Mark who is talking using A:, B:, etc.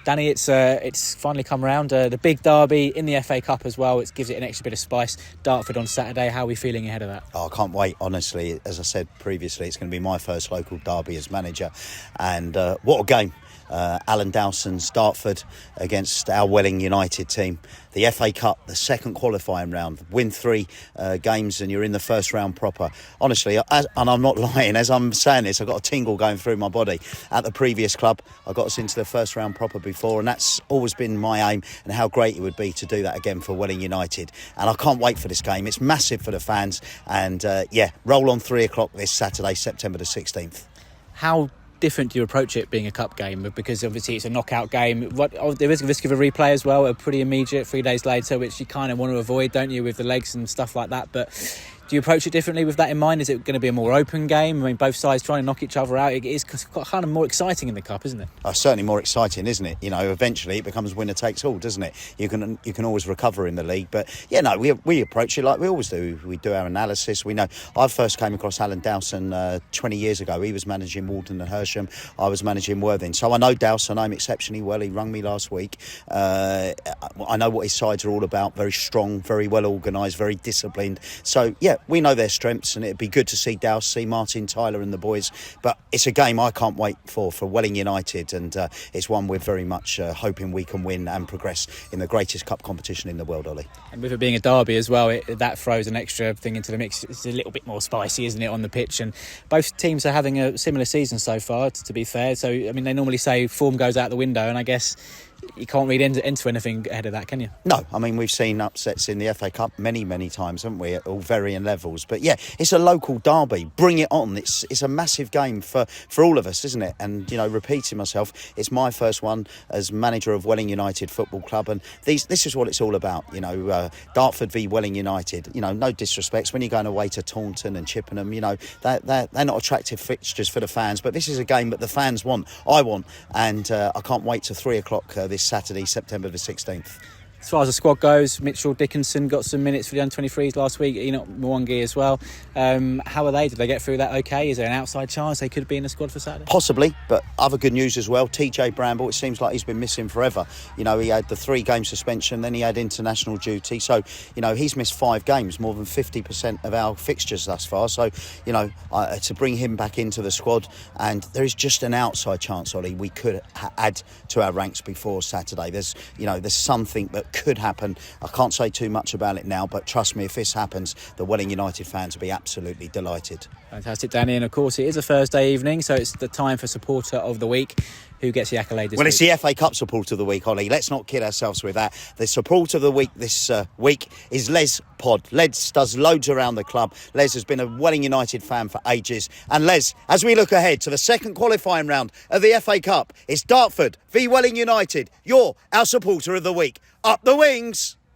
A: Danny, it's finally come around. The big derby in the FA Cup as well. It gives it an extra bit of spice. Dartford on Saturday. How are we feeling ahead of that?
B: I can't wait, honestly. As I said previously, it's going to be my first local derby as manager. And what a game. Alan Dowson's Dartford against our Welling United team. The FA Cup, the second qualifying round. Win 3 games and you're in the first round proper. Honestly, and I'm not lying, as I'm saying this, I've got a tingle going through my body. At the previous club, I got us into the first round proper before, and that's always been my aim, and how great it would be to do that again for Welling United. And I can't wait for this game. It's massive for the fans. And roll on 3 o'clock this Saturday, September the 16th.
A: How different do you approach it being a cup game? Because obviously it's a knockout game. There is a risk of a replay as well, a pretty immediate 3 days later, which you kind of want to avoid, don't you, with the legs and stuff like that. But do you approach it differently with that in mind? Is it going to be a more open game? I mean, both sides trying to knock each other out. It is kind of more exciting in the cup, isn't it?
B: Certainly more exciting, isn't it? You know, eventually it becomes winner takes all, doesn't it? You can always recover in the league. But yeah, no, we approach it like we always do. We do our analysis. We know. I first came across Alan Dowson 20 years ago. He was managing Walden and Hersham. I was managing Worthing. So I know Dowson. I know him exceptionally well. He rung me last week. I know what his sides are all about. Very strong, very well organised, very disciplined. So yeah, we know their strengths, and it'd be good to see Dows, see Martin, Tyler and the boys. But it's a game I can't wait for Welling United, and it's one we're very much hoping we can win and progress in the greatest cup competition in the world, Ollie.
A: And with it being a derby as well, that throws an extra thing into the mix. It's a little bit more spicy, isn't it, on the pitch? And both teams are having a similar season so far, to be fair. So, I mean, they normally say form goes out the window, and I guess you can't read into anything ahead of that, can you? No,
B: I mean, we've seen upsets in the FA Cup many times, haven't we, at all varying levels. But yeah, it's a local derby. Bring it on. It's a massive game for all of us, isn't it? And, you know, repeating myself, it's my first one as manager of Welling United Football Club, and this is what it's all about. You know, Dartford v Welling United. You know, no disrespects when you're going away to Taunton and Chippenham. You know, they're not attractive fixtures for the fans, but this is a game that the fans want. I want, and I can't wait to 3 o'clock this Saturday, September the 16th.
A: As far as the squad goes, Mitchell Dickinson got some minutes for the under-23s last week. Enoch Mwangi as well. How are they? Did they get through that okay? Is there an outside chance they could be in the squad for Saturday?
B: Possibly, but other good news as well. TJ Bramble, it seems like he's been missing forever. You know, he had the 3-game suspension, then he had international duty. So, you know, he's missed 5 games, more than 50% of our fixtures thus far. So, you know, to bring him back into the squad, and there is just an outside chance, Ollie, we could add to our ranks before Saturday. There's something that could happen. I can't say too much about it now, but trust me, if this happens, the Welling United fans will be absolutely delighted.
A: Fantastic, Danny. And of course, it is a Thursday evening, so it's the time for Supporter of the Week. Who gets the accolade this week?
B: Well, it's the FA Cup Supporter of the Week, Ollie. Let's not kid ourselves with that. The Supporter of the Week this week is Les Pod. Les does loads around the club. Les has been a Welling United fan for ages. And Les, as we look ahead to the second qualifying round of the FA Cup, it's Dartford v Welling United. You're our Supporter of the Week. Up the wings!